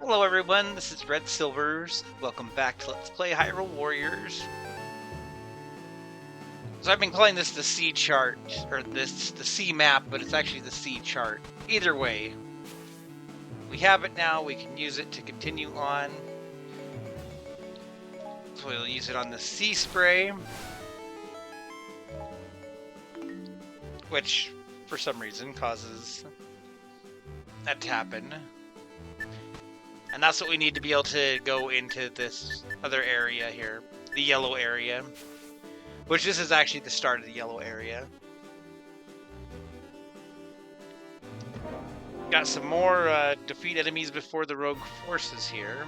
Hello everyone, this is Red Silvers. Welcome back to Let's Play Hyrule Warriors. So I've been calling this the C chart, or the C map, but it's actually the C chart. Either way, we have it now, we can use it to continue on. So we'll use it on the C spray, which for some reason causes that to happen. And that's what we need to be able to go into this other area here, the yellow area, which this is actually the start of the yellow area. Got some more defeat enemies before the rogue forces here.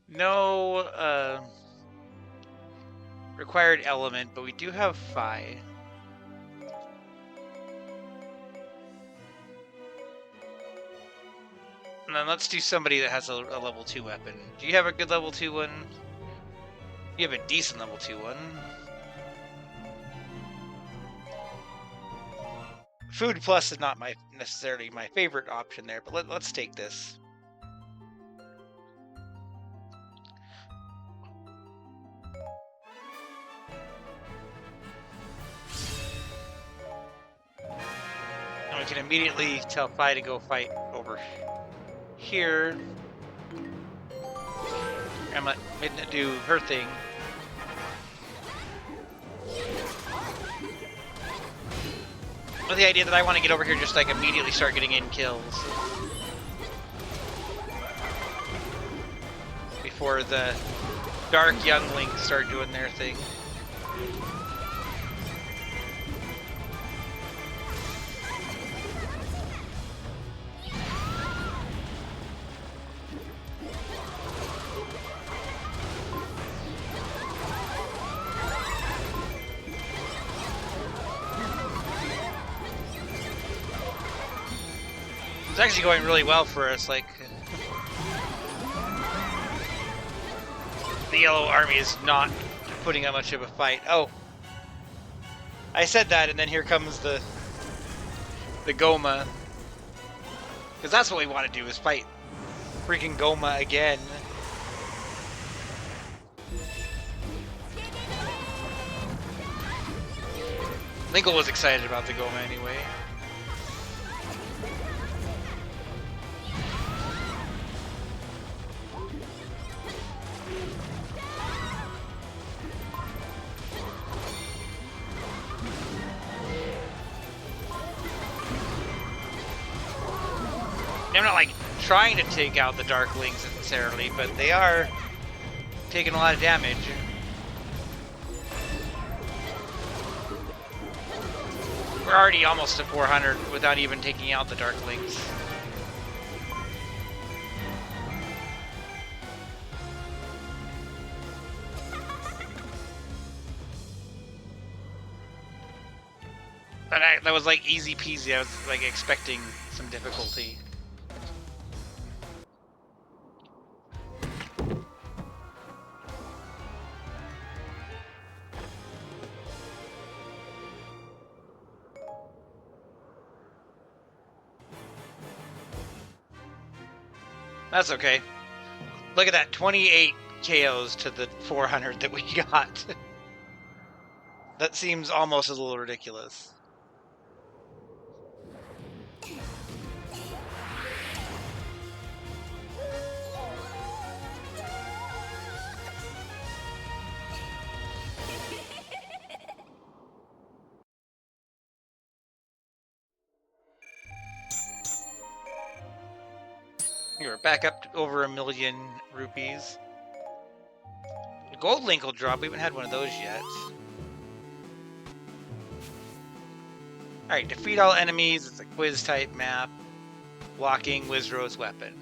No required element, but we do have Phi. And then let's do somebody that has a level 2 weapon. Do you have a good level 2 one? You have a decent level 2 one. Food Plus is not necessarily my favorite option there, but let's take this. And we can immediately tell Phi to go fight over here. I'm letting it do her thing. With the idea that I want to get over here just like immediately start getting in kills before the dark younglings start doing their thing. It's actually going really well for us, like the yellow army is not putting up much of a fight. Oh, I said that, and then here comes the Goma, because that's what we want to do, is fight freaking Goma again. Linkle was excited about the Goma anyway. I'm not like trying to take out the Darklings necessarily, but they are taking a lot of damage. We're already almost to 400 without even taking out the Darklings. But that was like easy peasy. I was like expecting some difficulty. That's okay. Look at that, 28 KOs to the 400 that we got. That seems almost a little ridiculous. We're back up to over 1 million rupees. The gold link will drop. We haven't had one of those yet. Alright, defeat all enemies. It's a quiz type map. Blocking Wizrow's weapon.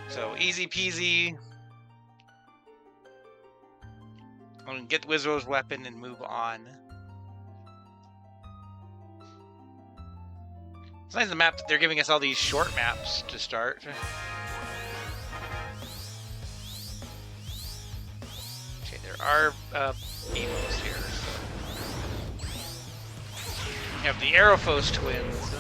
So easy peasy. I'm gonna get Wizrow's weapon and move on. It's nice the map that they're giving us all these short maps to start. Okay, there are Beamos here. We have the Aerophos twins.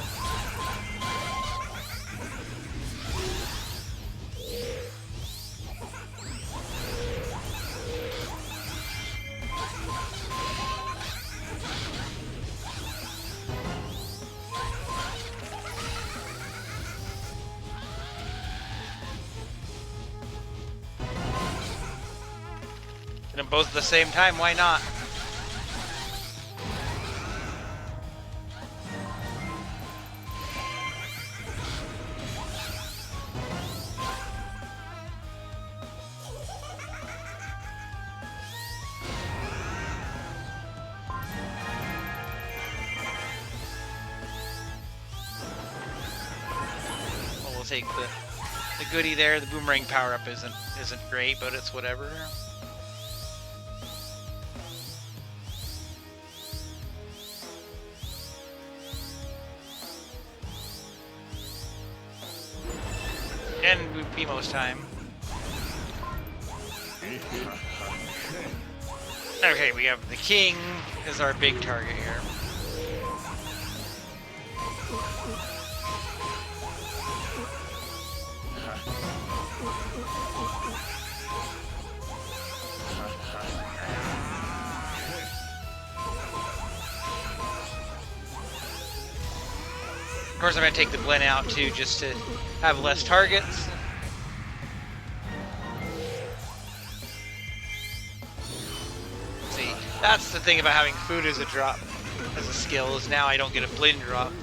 Get them both at the same time, why not? Well, we'll take the goodie there. The boomerang power-up isn't great, but it's whatever. And Beamo's time. Okay, we have the king as our big target here. Of course, I'm going to take the blend out too, just to have less targets. See, that's the thing about having food as a drop, as a skill, is now I don't get a blend drop.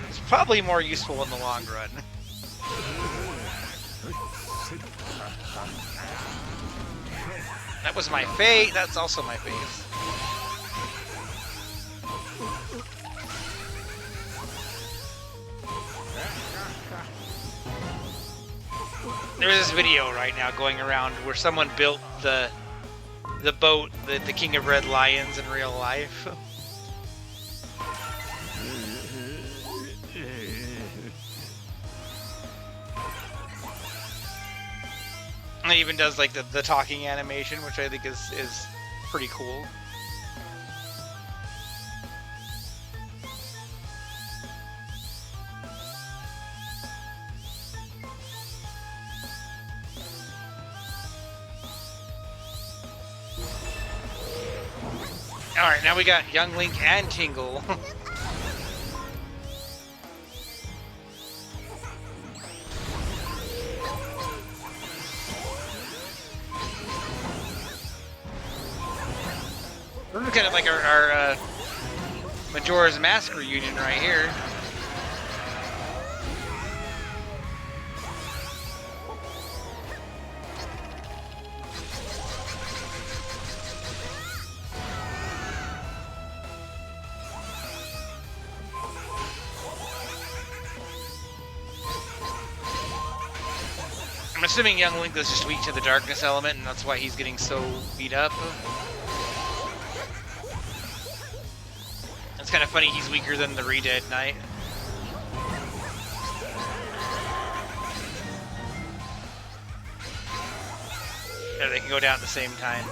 It's probably more useful in the long run. That was my fate. That's also my face. There's this video right now going around where someone built the boat, the King of Red Lions in real life. And it even does like the talking animation, which I think is pretty cool. Alright, now we got Young Link and Tingle. This is kind of like our Majora's Mask reunion right here. I'm assuming Young Link is just weak to the darkness element, and that's why he's getting so beat up. It's kind of funny, he's weaker than the Re-Dead Knight. Yeah, they can go down at the same time.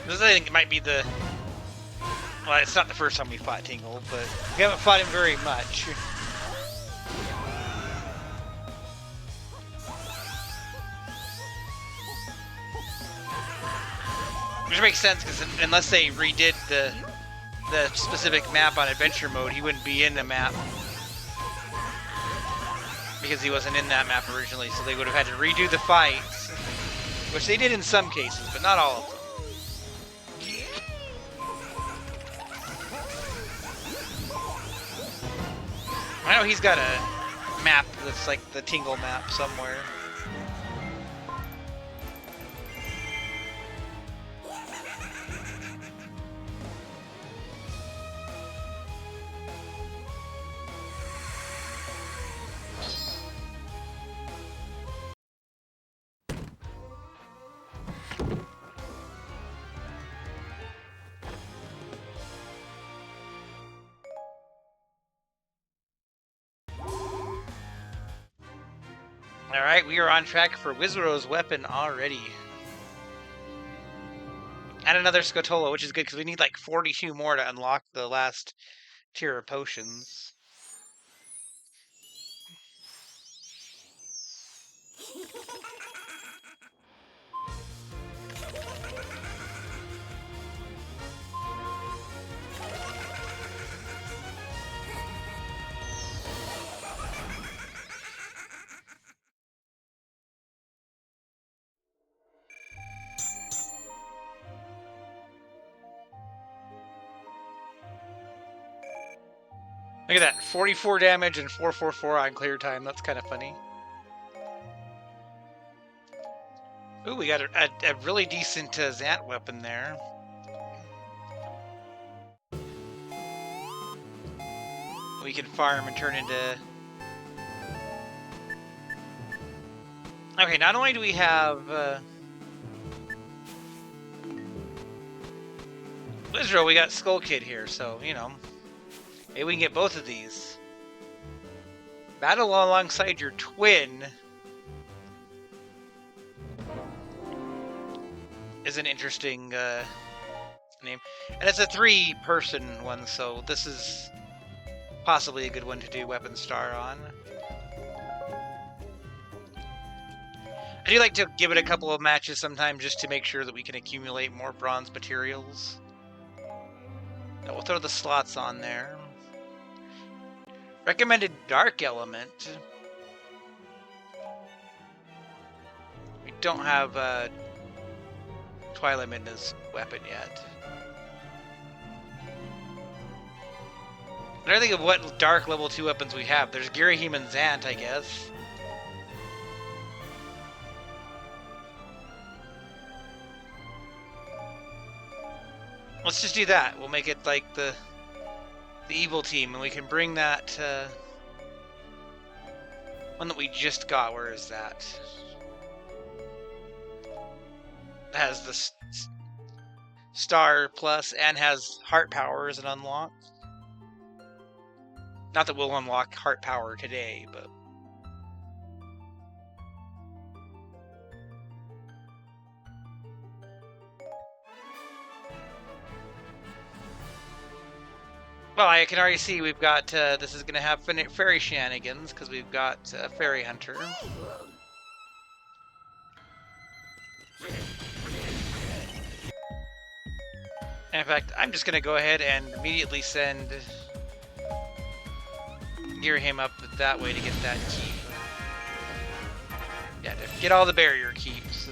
This, I think, it might be the... Well, it's not the first time we fought Tingle, but we haven't fought him very much. Which makes sense, because unless they redid the specific map on Adventure Mode, he wouldn't be in the map. Because he wasn't in that map originally, so they would have had to redo the fights. Which they did in some cases, but not all of them. I know he's got a map that's like the Tingle map somewhere. Alright, we are on track for Wizero's weapon already. And another Skulltula, which is good because we need like 42 more to unlock the last tier of potions. Look at that, 44 damage and 444 on clear time. That's kind of funny. Ooh, we got a really decent Zant weapon there. We can farm and turn into... Okay, not only do we have... Wizero, we got Skull Kid here, so, you know... Maybe we can get both of these. Battle alongside your twin is an interesting name. And it's a 3-person one, so this is possibly a good one to do Weapon Star on. I do like to give it a couple of matches sometimes just to make sure that we can accumulate more bronze materials. Now we'll throw the slots on there. Recommended Dark Element. We don't have Twilight Midna's weapon yet. I'm trying to think of what dark level 2 weapons we have. There's Girahim and Zant, I guess. Let's just do that. We'll make it like the evil team, and we can bring that one that we just got. Where is that? It has the star plus and has heart power as an unlock. Not that we'll unlock heart power today, but well, I can already see we've got, this is going to have fairy shenanigans, because we've got Fairy Hunter. And in fact, I'm just going to go ahead and immediately send Girahim up that way to get that keep. Yeah, to get all the barrier keeps.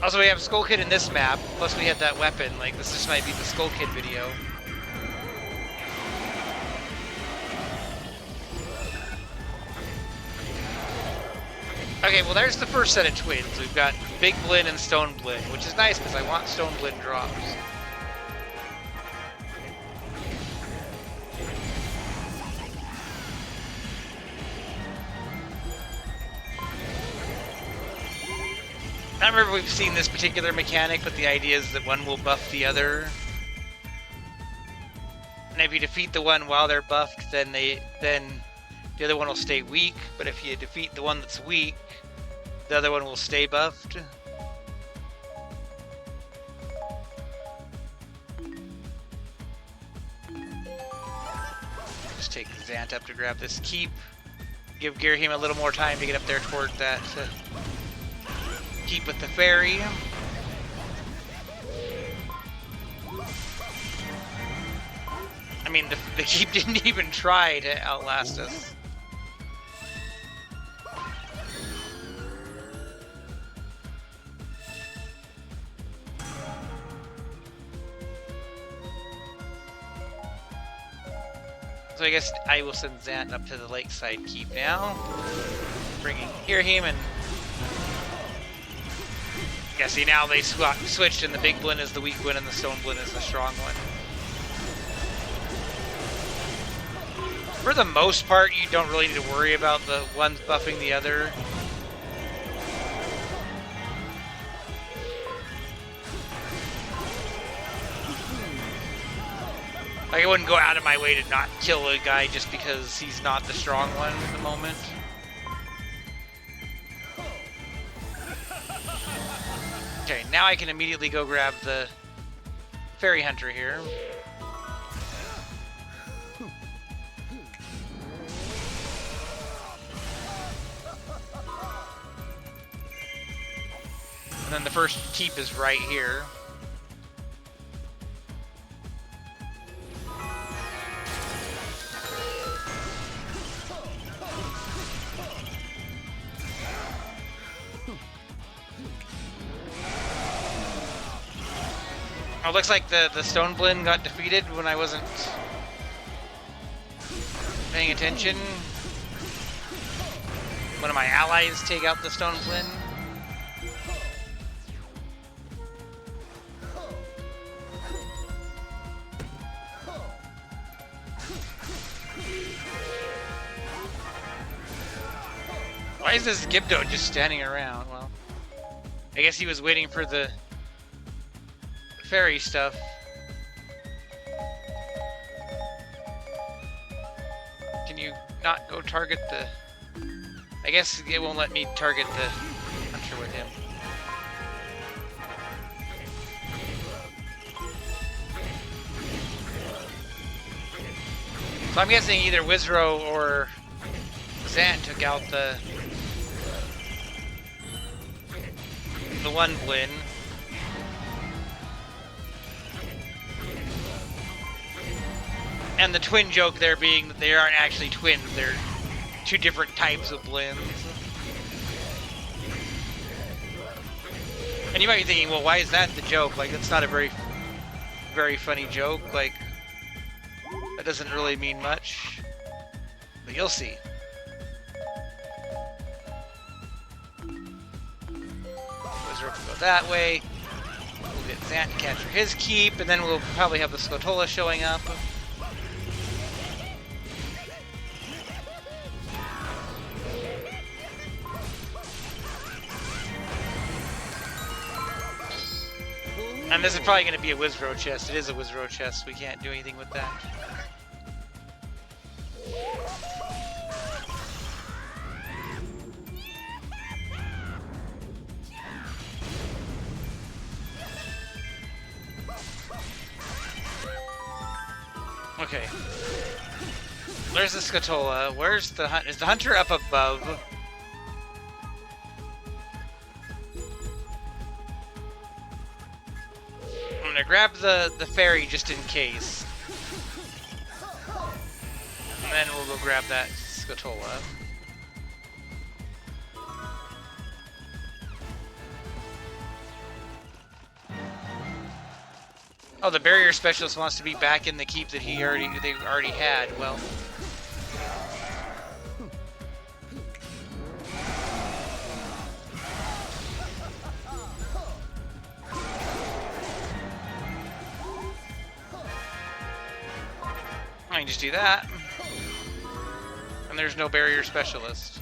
Also, we have Skull Kid in this map, plus we had that weapon. Like, this just might be the Skull Kid video. Okay, well there's the first set of twins. We've got Big Blinn and Stone Blinn, which is nice because I want Stone Blinn drops. I don't remember if we've seen this particular mechanic, but the idea is that one will buff the other. And if you defeat the one while they're buffed, then the other one will stay weak. But if you defeat the one that's weak, the other one will stay buffed. Just take Zant up to grab this keep. Give Girahim a little more time to get up there toward that keep with the fairy. I mean, the keep didn't even try to outlast us. So I guess I will send Zant up to the lakeside keep now. Bringing Girahim and... Yeah, see, now they switched and the Big Blinn is the weak one and the Stone Blinn is the strong one. For the most part, you don't really need to worry about the ones buffing the other. Like, I wouldn't go out of my way to not kill a guy just because he's not the strong one at the moment. Okay, now I can immediately go grab the fairy hunter here. And then the first keep is right here. Oh, looks like the Stone Blinn got defeated when I wasn't paying attention. One of my allies take out the Stone Blinn. Why is this Gibdo just standing around? Well, I guess he was waiting for the fairy stuff. Can you not go target the... I guess it won't let me target the hunter with him. So I'm guessing either Wizro or Zant took out the one Blinn. And the twin joke there being that they aren't actually twins, they're two different types of Blinns. And you might be thinking, well, why is that the joke? Like, that's not a very funny joke. Like, that doesn't really mean much. But you'll see. Wizard will go that way. We'll get Zant to capture his keep, and then we'll probably have the Skulltula showing up. And this is probably going to be a Wizro chest. It is a Wizro chest. We can't do anything with that. Okay. Where's the Skulltula? Where's the hunt? Is the hunter up above? I'm gonna grab the fairy just in case. And then we'll go grab that Skulltula. Oh, the barrier specialist wants to be back in the keep that they already had. Well, I can just do that. And there's no barrier specialist.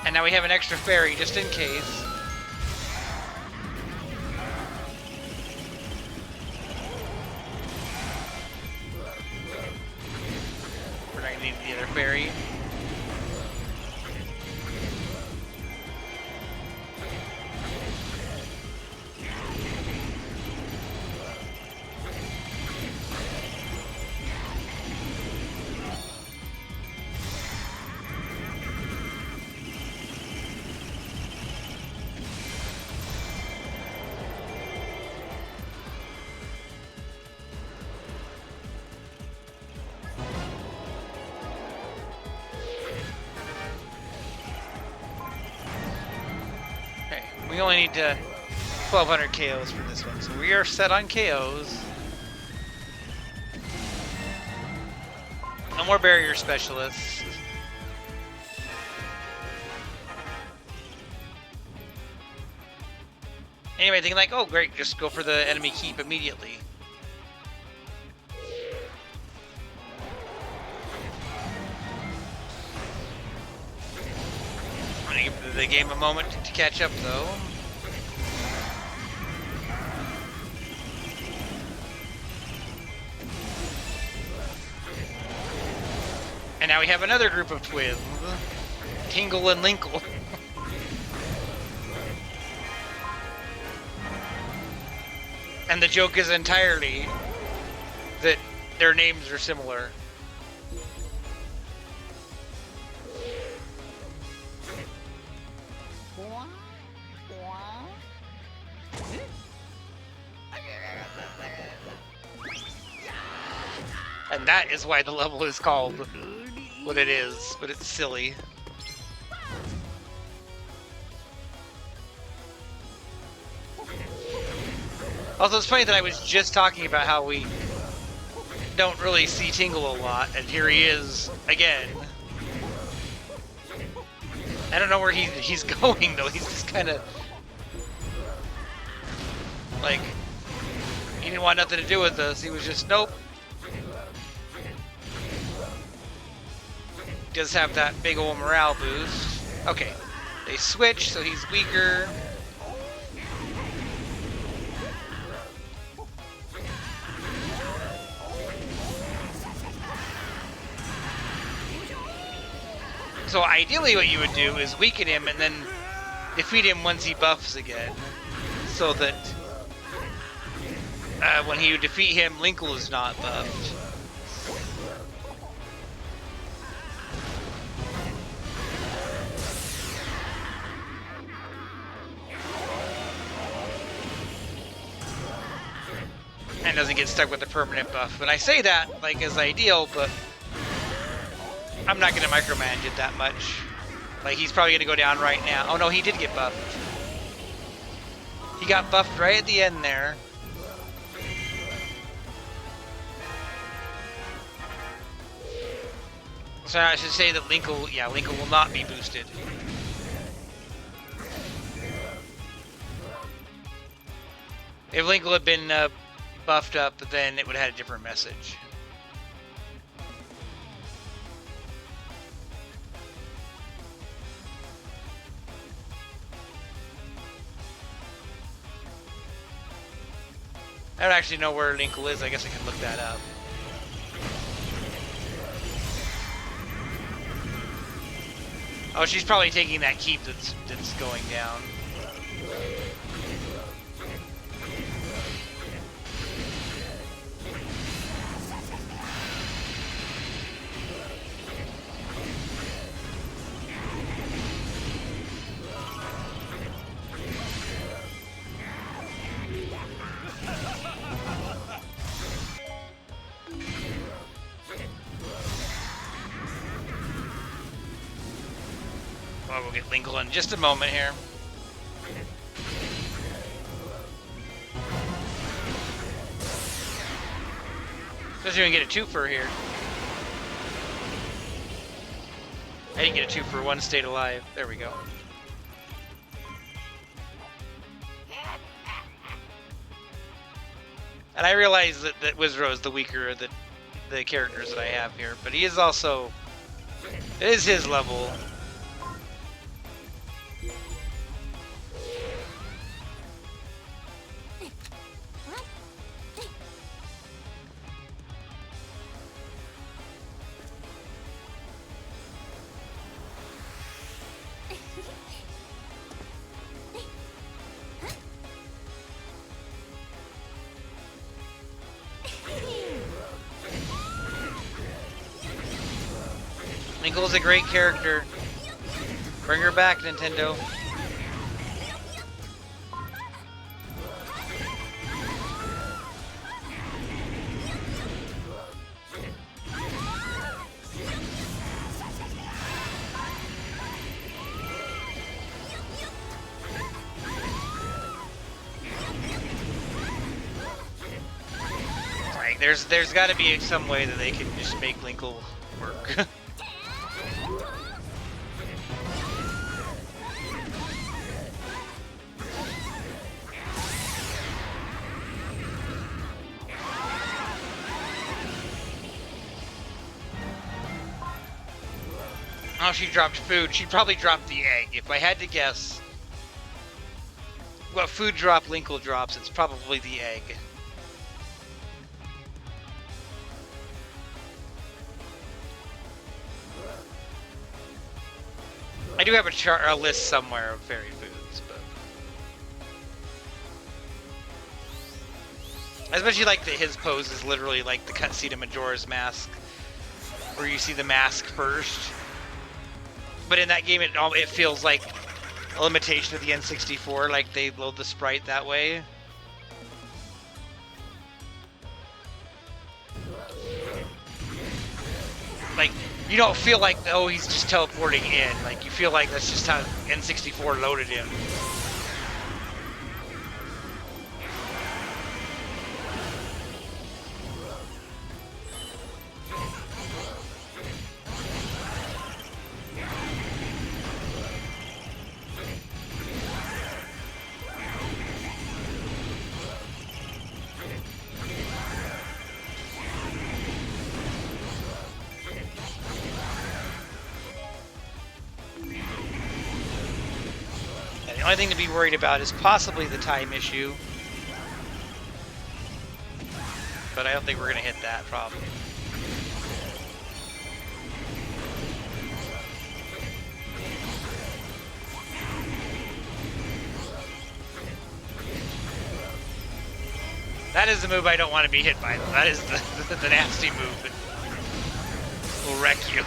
And now we have an extra fairy just in case. We're not gonna need the other fairy. We only need 1,200 KOs for this one, so we are set on KOs. No more barrier specialists. Anyway, thinking like, oh great, just go for the enemy keep immediately. I'm gonna give the game a moment to catch up though. now we have another group of twins. Tingle and Linkle. And the joke is entirely that their names are similar. And that is why the level is called what it is, but it's silly. Also, it's funny that I was just talking about how we don't really see Tingle a lot, and here he is again. I don't know where he's going, though. He's just kind of like, he didn't want nothing to do with us. He was just, nope. Does have that big old morale boost. Okay, they switch, so he's weaker. So ideally what you would do is weaken him and then defeat him once he buffs again. So that when you defeat him, Linkle is not buffed. And doesn't get stuck with the permanent buff. And I say that like as ideal, but I'm not going to micromanage it that much. Like, he's probably going to go down right now. Oh no, he did get buffed. He got buffed right at the end there. So I should say that Linkle, yeah, Linkle will not be boosted. If Linkle had been buffed up, then it would have had a different message. I don't actually know where Linkle is. I guess I can look that up. Oh, she's probably taking that keep that's going down. We'll get Linkle in just a moment here. Doesn't even get a twofer here. I didn't get a twofer, one stayed alive. There we go. And I realize that Wizrow is the weaker of the characters that I have here, but he is also, it is his level. Linkle's a great character. Bring her back, Nintendo. Like, there's got to be some way that they can just make Linkle work. Oh, she dropped food. She probably dropped the egg. If I had to guess what food drop Linkle drops, it's probably the egg. I do have a list somewhere of fairy foods, but especially like his pose is literally like the cutscene of Majora's Mask, where you see the mask first. But in that game, it feels like a limitation of the N64, like they load the sprite that way. Like, you don't feel like, oh, he's just teleporting in. Like, you feel like that's just how N64 loaded him. The only thing to be worried about is possibly the time issue. But I don't think we're going to hit that problem. That is the move I don't want to be hit by, though. That is the nasty move that will wreck you.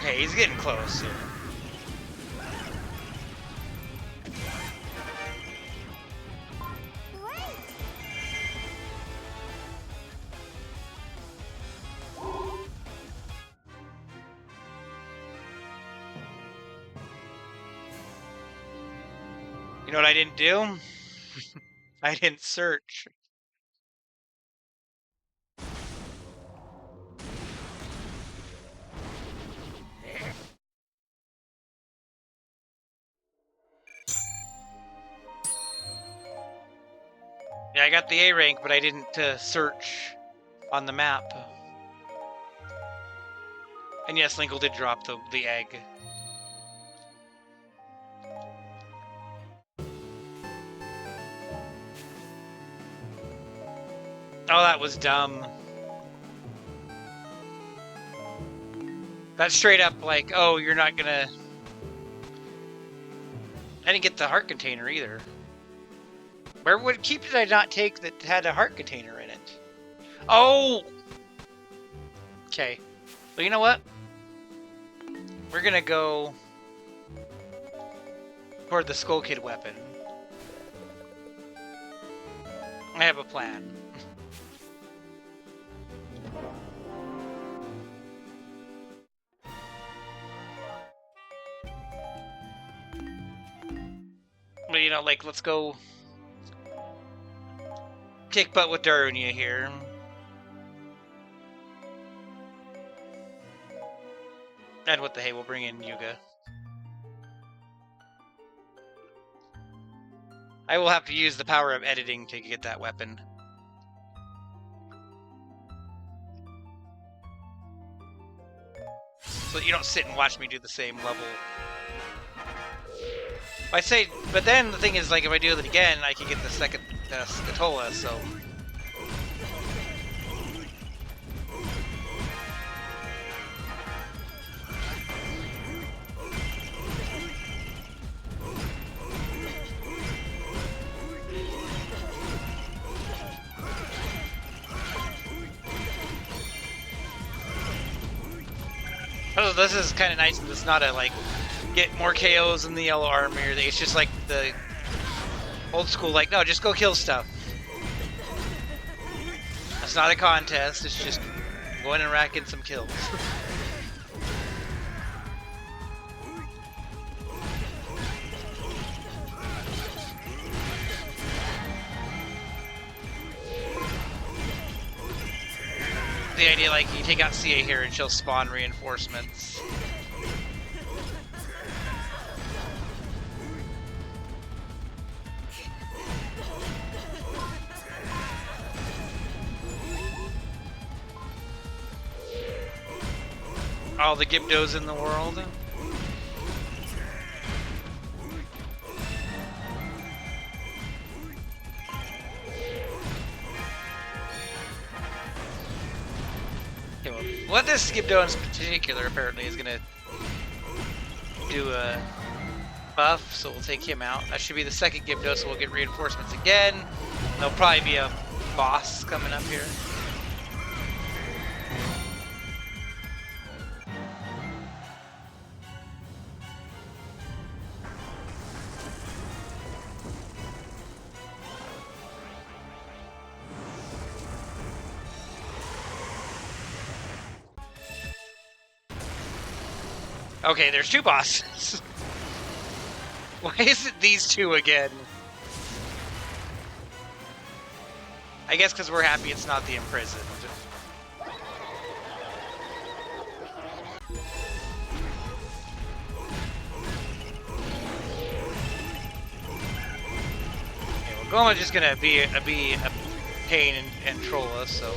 Okay, he's getting close here. You know what I didn't do? I didn't search. Yeah, I got the A rank, but I didn't search on the map. And yes, Linkle did drop the egg. Oh, that was dumb. That's straight up like, oh, you're not gonna... I didn't get the heart container either. What keep did I not take that had a heart container in it? Oh! Okay. Well, you know what? We're gonna go toward the Skull Kid weapon. I have a plan. Well, you know, like, let's go kick butt with Darunia here. And what the hey, we'll bring in Yuga. I will have to use the power of editing to get that weapon. So that you don't sit and watch me do the same level. I say, but then the thing is, like, if I do it again, I can get the second Skulltula, so... Oh, this is kind of nice. It's not a, like, get more KOs in the yellow armor. It's just like the old school, like, no, just go kill stuff. It's not a contest. It's just going and racking some kills. the idea, like, you take out CA here and she'll spawn reinforcements. All the Gibdos in the world. Okay, well, what this Gibdo in particular apparently is gonna do a buff, so we'll take him out. That should be the second Gibdo, so we'll get reinforcements again. There'll probably be a boss coming up here. Okay, there's two bosses. Why is it these two again? I guess because we're happy it's not the imprisoned. Okay, well, Goma's just gonna be a pain and troll us, so.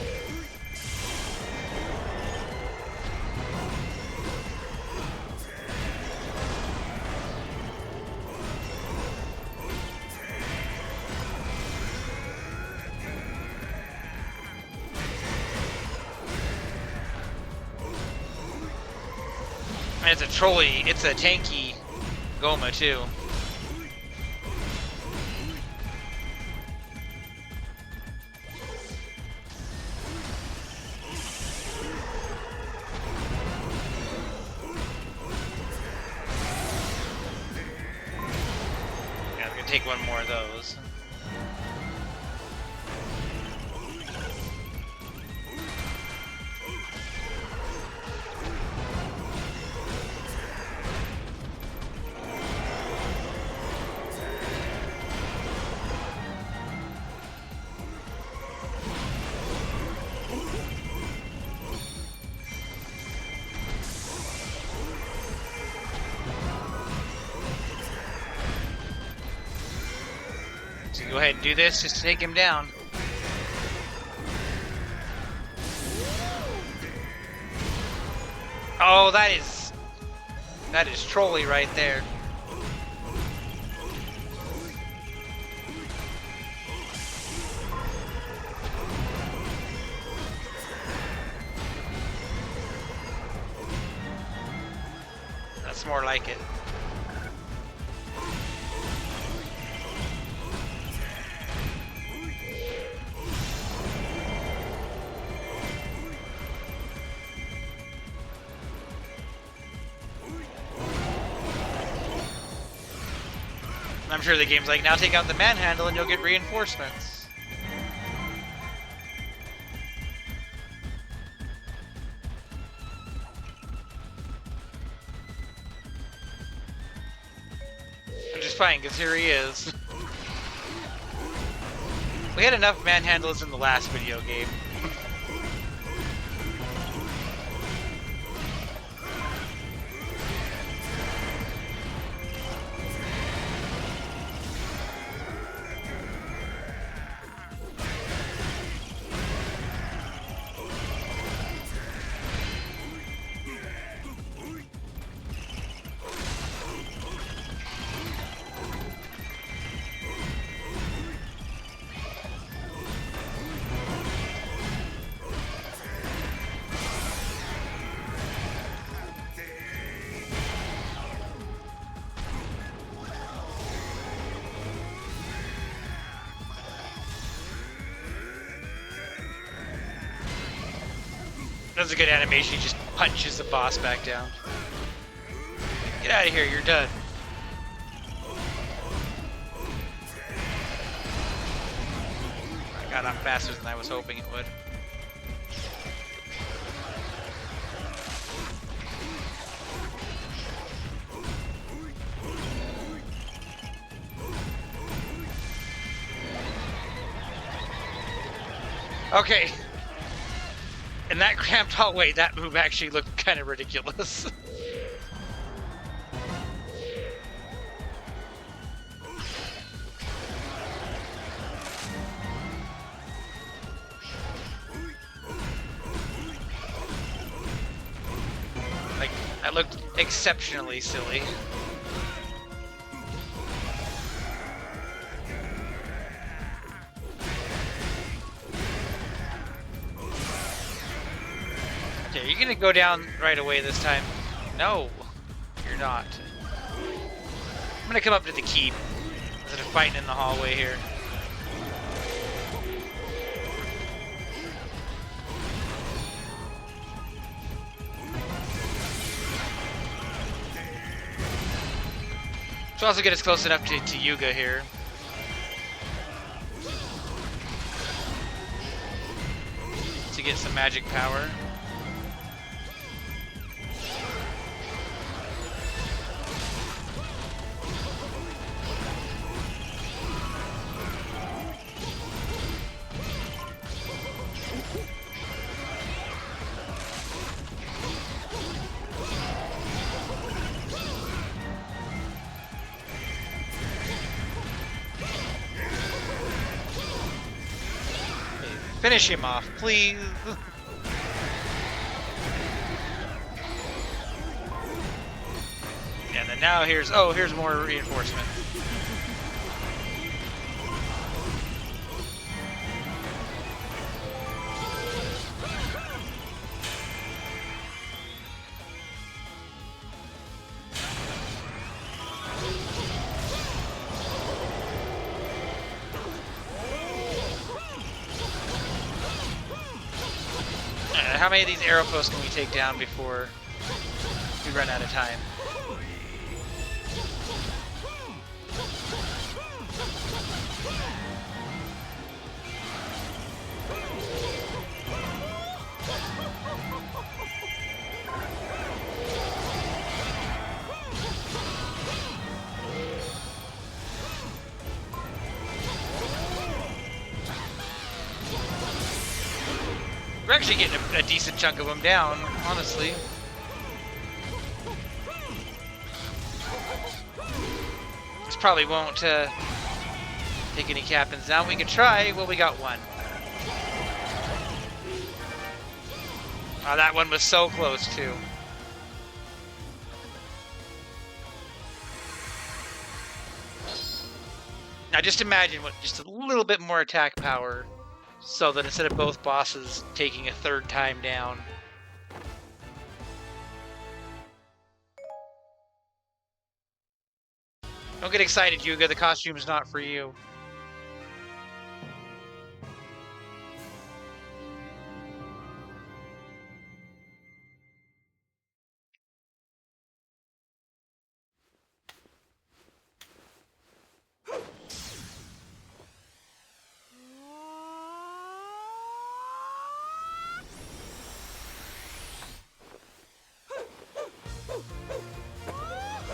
And it's a tanky Goma too. Yeah, I'm gonna take one more of those. So go ahead and do this just to take him down. Oh, that is trolly right there. That's more like it. I'm sure the game's like, now take out the manhandle and you'll get reinforcements. Which is fine, because here he is. We had enough manhandles in the last video game. That's a good animation, he just punches the boss back down. Get out of here, you're done. I got off faster than I was hoping it would. Okay. In that cramped hallway, that move actually looked kind of ridiculous. Like, that looked exceptionally silly. Okay, are you gonna go down right away this time? No, you're not. I'm gonna come up to the keep instead of fighting in the hallway here. So also get us close enough to Yuga here. To get some magic power. Finish him off, please. And then now here's more reinforcement. How many of these arrow posts can we take down before we run out of time? We're actually getting a decent chunk of them down, honestly. This probably won't take any captains down. We can try. Well, we got one. Oh, that one was so close, too. Now, just imagine what just a little bit more attack power. So that instead of both bosses taking a third time down. Don't get excited, Yuga. The costume is not for you.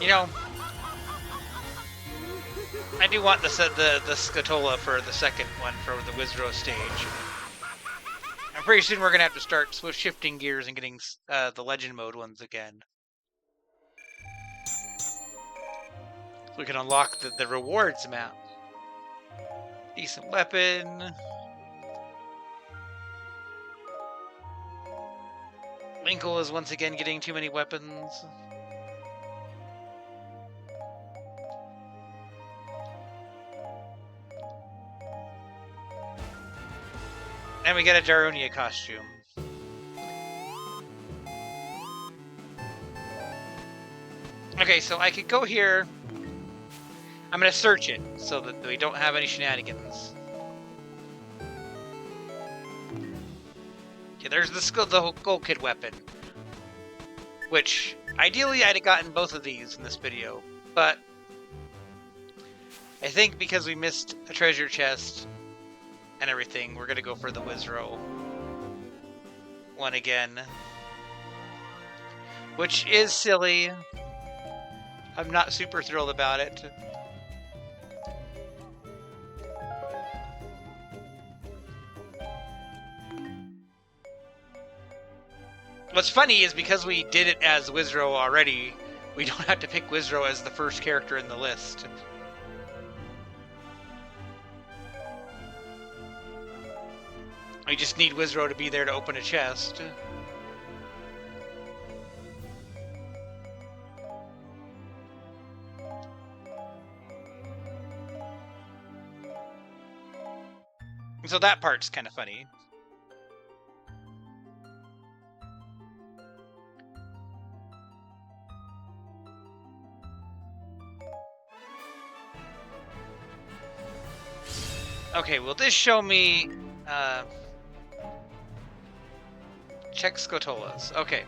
You know, I do want the Skulltula for the second one for the Wizrow stage. And pretty soon we're gonna have to start shifting gears and getting the Legend mode ones again. So we can unlock the rewards map. Decent weapon. Linkle is once again getting too many weapons. And we get a Darunia costume. Okay, so I could go here. I'm gonna search it so that we don't have any shenanigans. Okay, there's the Skull Kid weapon. Which, ideally I'd have gotten both of these in this video. But I think because we missed a treasure chest and everything, we're gonna go for the Wizrow one again. Which is silly. I'm not super thrilled about it. What's funny is because we did it as Wizzro already, we don't have to pick Wizzro as the first character in the list. We just need Wizzro to be there to open a chest. So that part's kind of funny. Okay, will this show me... check Skulltulas. Okay.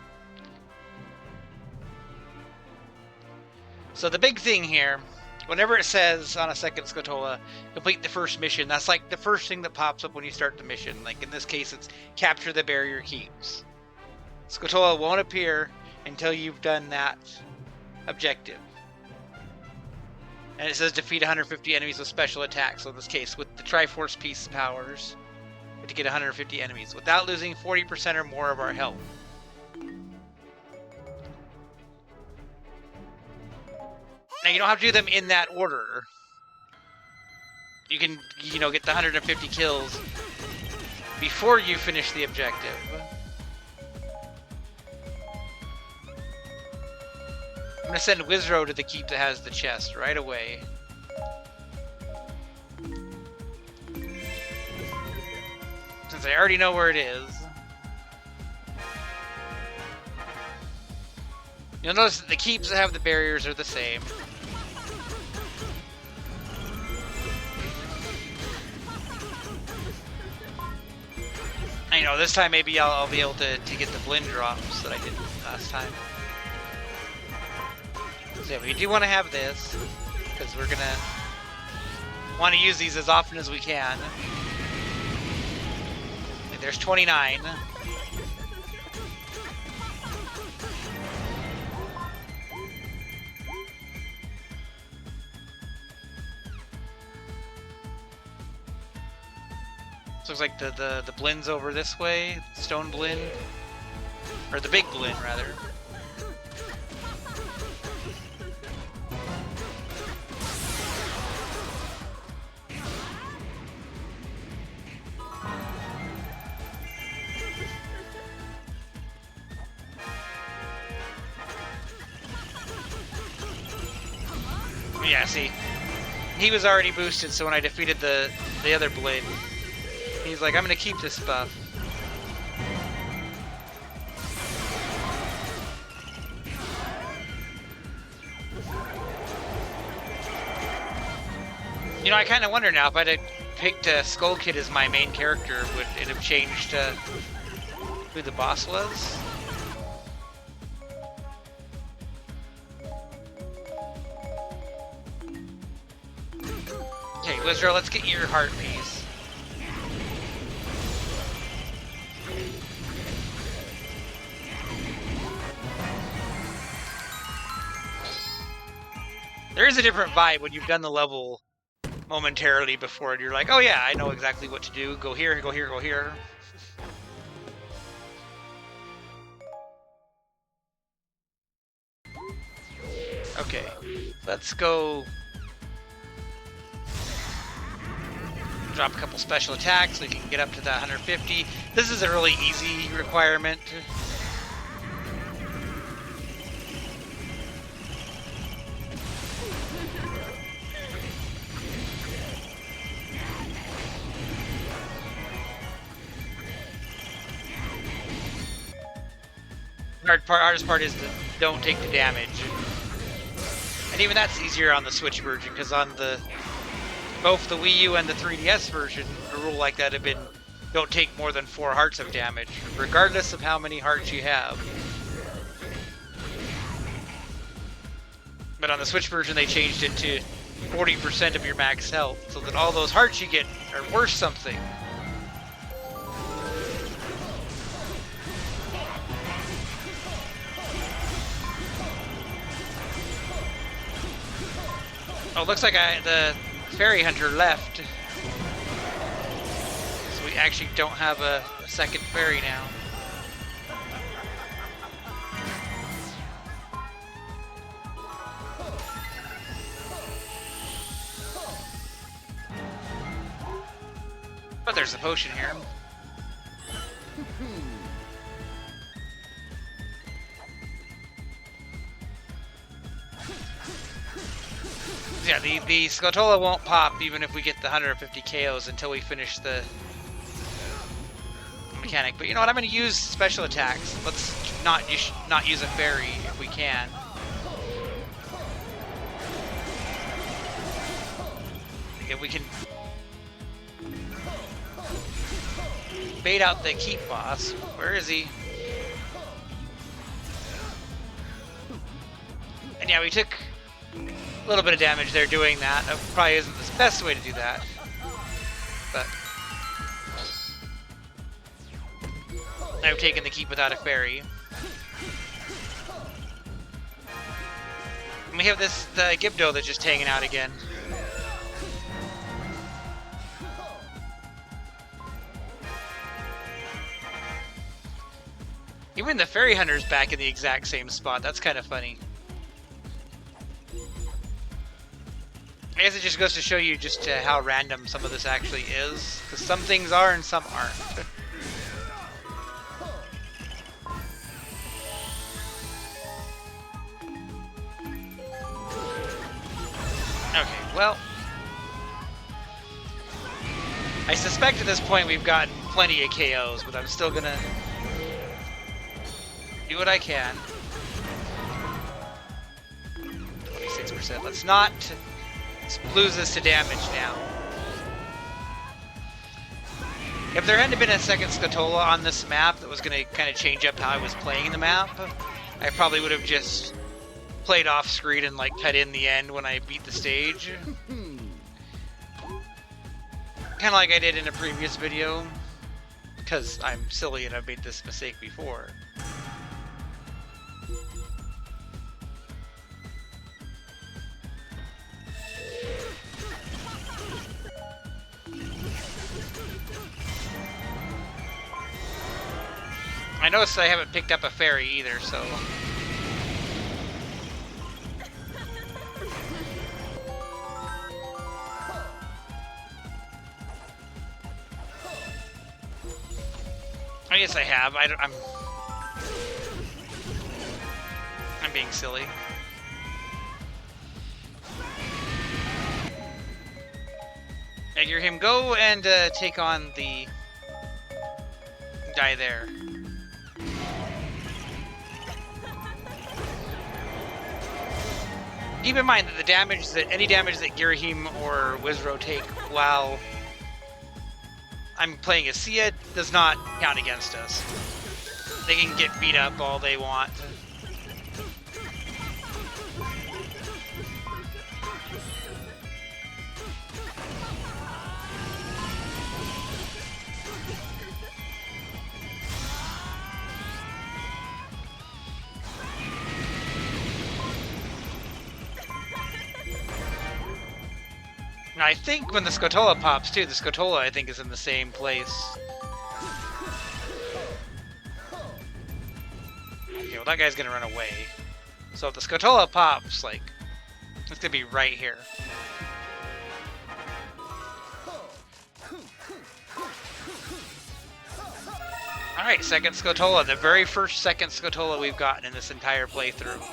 So the big thing here, whenever it says on a second Skulltula, complete the first mission, that's like the first thing that pops up when you start the mission. Like in this case, it's capture the barrier keeps. Skulltula won't appear until you've done that objective. And it says defeat 150 enemies with special attacks. So in this case, with the Triforce piece powers, to get 150 enemies without losing 40% or more of our health. Now you don't have to do them in that order. You can, you know, get the 150 kills before you finish the objective. I'm gonna send Wizzro to the keep that has the chest right away. Since I already know where it is. You'll notice that the keeps that have the barriers are the same. I know, this time maybe I'll be able to get the blend drops that I did last time. So yeah, we do want to have this, because we're gonna want to use these as often as we can. Okay, there's 29. So looks like the blend's over this way, stone blend, or the big blend rather. Yeah, see, he was already boosted, so when I defeated the other blade, he's like, I'm gonna keep this buff. You know, I kind of wonder now, if I'd have picked Skull Kid as my main character, would it have changed who the boss was? Okay, Wizzro, let's get your heart piece. There is a different vibe when you've done the level momentarily before and you're like, oh yeah, I know exactly what to do. Go here, go here, go here. Okay, let's go drop a couple special attacks so we can get up to that 150. This is a really easy requirement. Hardest part is to don't take the damage. And even that's easier on the Switch version, because on both the Wii U and the 3DS version, a rule like that had been don't take more than 4 hearts of damage, regardless of how many hearts you have. But on the Switch version, they changed it to 40% of your max health, so that all those hearts you get are worth something. Oh, looks like the fairy hunter left. So we actually don't have a second fairy now. But there's a potion here. Yeah, the Skulltula won't pop even if we get the 150 KOs until we finish the mechanic. But you know what? I'm going to use special attacks. Let's not use a fairy if we can. If we can bait out the keep boss. Where is he? And yeah, we took a little bit of damage there doing that. That probably isn't the best way to do that. But I've taken the keep without a fairy. And we have the Gibdo that's just hanging out again. Even the fairy hunter's back in the exact same spot. That's kind of funny. I guess it just goes to show you just how random some of this actually is. Because some things are and some aren't. Okay, well. I suspect at this point we've gotten plenty of KOs, but I'm still gonna do what I can. 26%. Let's not lose this to damage now. If there hadn't been a second Skulltula on this map that was going to kind of change up how I was playing the map, I probably would have just played off screen and like cut in the end when I beat the stage. Kind of like I did in a previous video, because I'm silly and I've made this mistake before. I noticed I haven't picked up a fairy either, so... I guess I have. I'm being silly. I hear him go and take on the guy there. Keep in mind that any damage that Girahim or Wizro take while I'm playing as Sia does not count against us. They can get beat up all they want. I think when the Skulltula pops too, the Skulltula I think is in the same place. Okay, well that guy's gonna run away. So if the Skulltula pops, like, it's gonna be right here. Alright, second Skulltula, the very first second Skulltula we've gotten in this entire playthrough.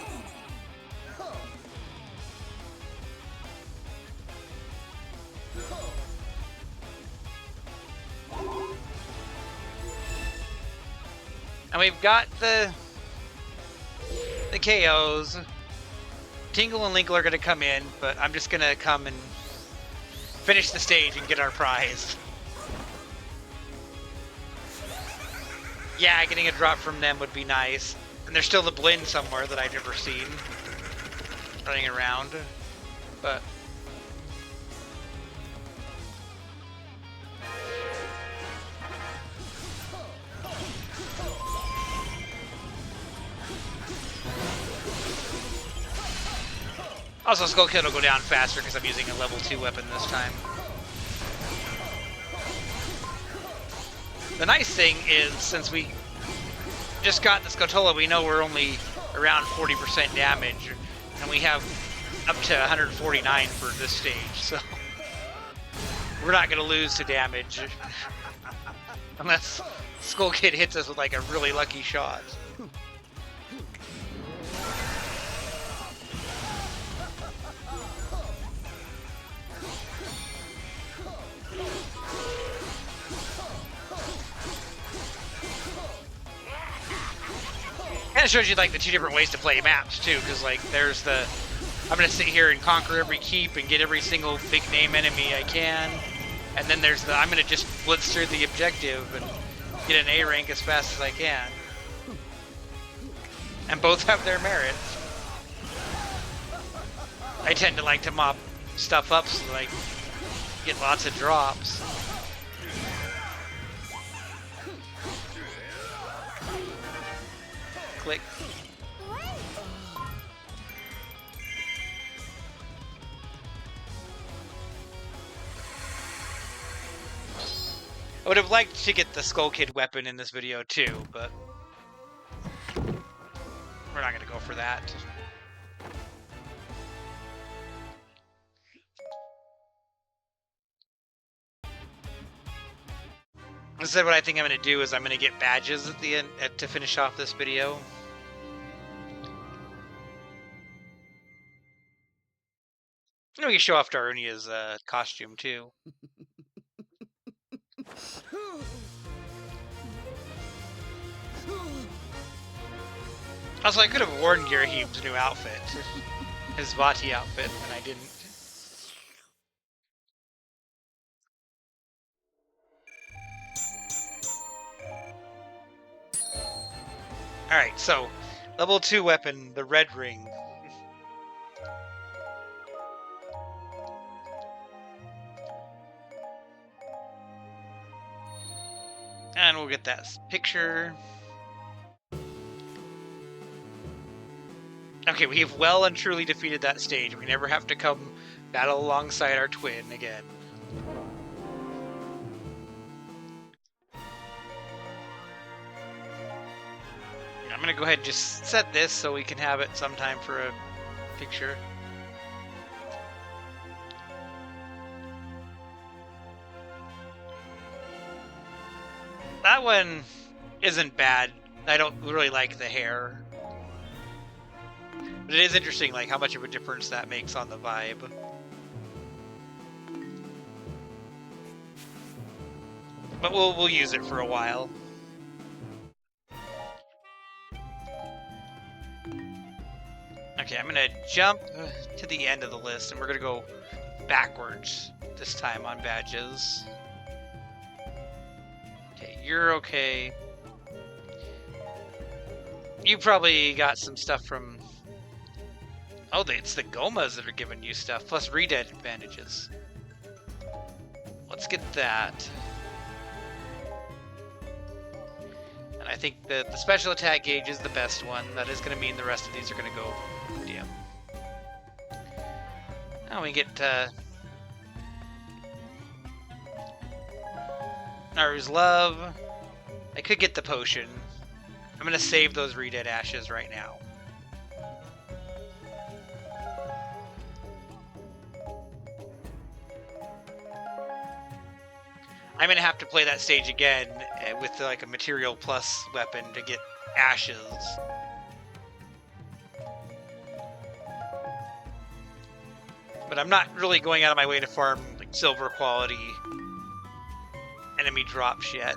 And we've got the KOs. Tingle and Linkle are going to come in, but I'm just going to come and finish the stage and get our prize. Yeah, getting a drop from them would be nice. And there's still the Blinn somewhere that I've never seen running around. But also, Skull Kid will go down faster because I'm using a level 2 weapon this time. The nice thing is, since we just got the Skulltula, we know we're only around 40% damage, and we have up to 149 for this stage, so... we're not gonna lose to damage. Unless Skull Kid hits us with like a really lucky shot. And it shows you like the 2 different ways to play maps too, because like there's the I'm gonna sit here and conquer every keep and get every single big name enemy I can, and then there's the I'm gonna just blitz through the objective and get an A rank as fast as I can. And both have their merits. I tend to like to mop stuff up so that I get lots of drops. Click. I would have liked to get the Skull Kid weapon in this video too, but we're not gonna go for that. Instead, what I think I'm gonna do is I'm gonna get badges at the end to finish off this video. And we can show off Darunia's costume too. Also, I could have worn Girahim's new outfit, his Vati outfit, and I didn't. Alright, so, level 2 weapon, the Red Ring. And we'll get that picture. Okay, we have well and truly defeated that stage. We never have to come battle alongside our twin again. I'm gonna go ahead and just set this so we can have it sometime for a picture. That one isn't bad. I don't really like the hair. But it is interesting, like, how much of a difference that makes on the vibe. But we'll use it for a while. Okay, I'm gonna jump to the end of the list, and we're gonna go backwards this time on badges. Okay, you're okay. You probably got some stuff from... Oh, it's the Gomas that are giving you stuff, plus redead advantages. Let's get that. And I think that the special attack gauge is the best one. That is going to mean the rest of these are going to go medium. Now we get Naru's Love. I could get the potion. I'm going to save those redead ashes right now. I'm gonna have to play that stage again with like a material plus weapon to get ashes. But I'm not really going out of my way to farm like silver quality enemy drops yet.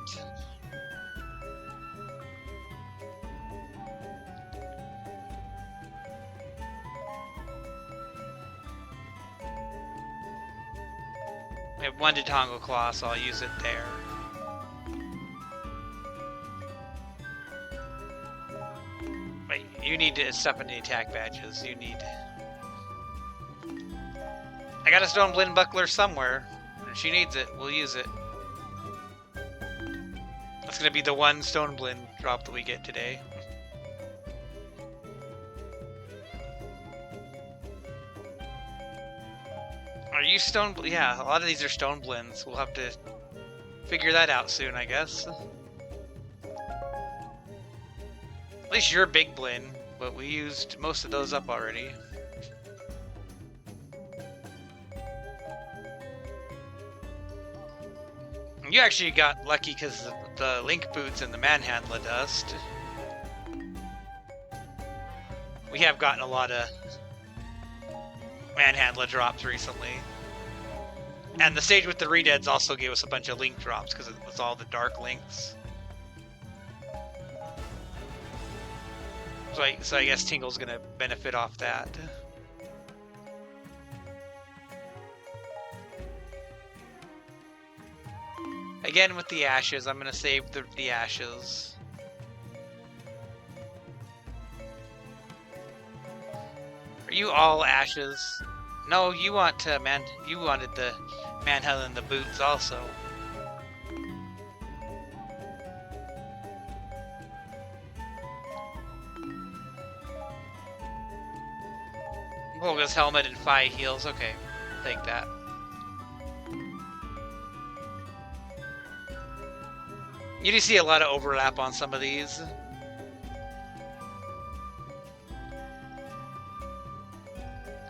I have one Ditango Claw, so I'll use it there. Wait, you need to stuff in the attack badges. You need... I got a Stone Blend Buckler somewhere. If she needs it, we'll use it. That's gonna be the one Stone Blend drop that we get today. Are you stone? Yeah, a lot of these are stone blends. We'll have to figure that out soon, I guess. At least you're a big blend, but we used most of those up already. You actually got lucky because of the Link boots and the Manhandla dust. We have gotten a lot of Manhandla drops recently. And the stage with the Redeads also gave us a bunch of Link drops because it was all the Dark Links. So I guess Tingle's gonna benefit off that. Again with the ashes, I'm gonna save the ashes. Are you all ashes? No, you want you wanted the Manhandla and the boots also. Volga's helmet and 5 heals. Okay, take that. You do see a lot of overlap on some of these.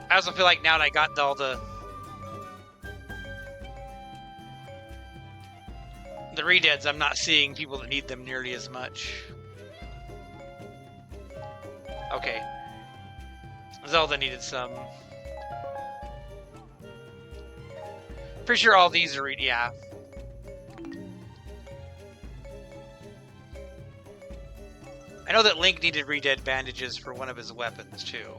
I also feel like now that I got all the Redeads, I'm not seeing people that need them nearly as much. Okay. Zelda needed some. Pretty sure all these are, yeah. I know that Link needed Redead bandages for one of his weapons, too.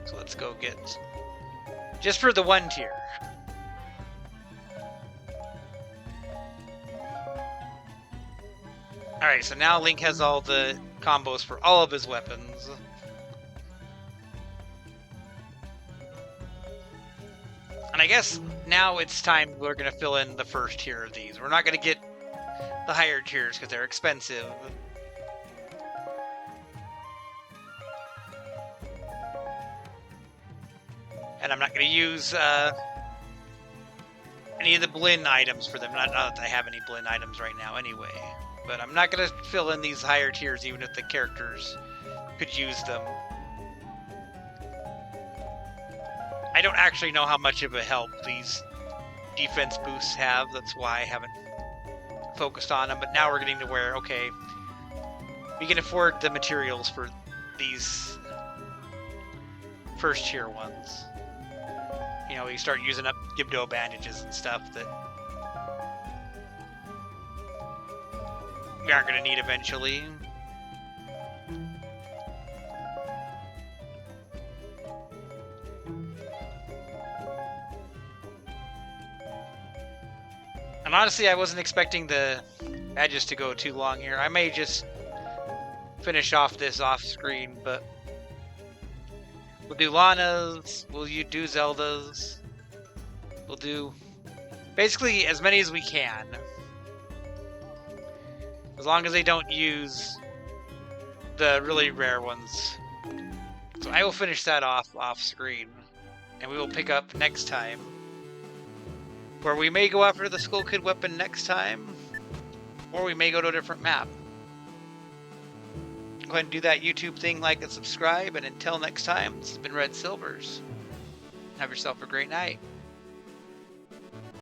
So let's go get... just for the 1 tier. Alright, so now Link has all the combos for all of his weapons. And I guess now it's time we're going to fill in the first tier of these. We're not going to get the higher tiers because they're expensive. And I'm not going to use any of the Blinn items for them. Not that I have any Blinn items right now anyway. But I'm not going to fill in these higher tiers even if the characters could use them. I don't actually know how much of a help these defense boosts have. That's why I haven't focused on them. But now we're getting to where, okay, we can afford the materials for these first tier ones. You know, you start using up Gibdo bandages and stuff that we aren't going to need eventually. And honestly, I wasn't expecting the badges to go too long here. I may just finish off this off screen, but we'll do Lana's, we'll do Zelda's, we'll do basically as many as we can. As long as they don't use the really rare ones. So I will finish that off screen. And we will pick up next time. Where we may go after the Skull Kid weapon next time. Or we may go to a different map. Go ahead and do that YouTube thing, like and subscribe. And until next time, this has been Red Silvers. Have yourself a great night.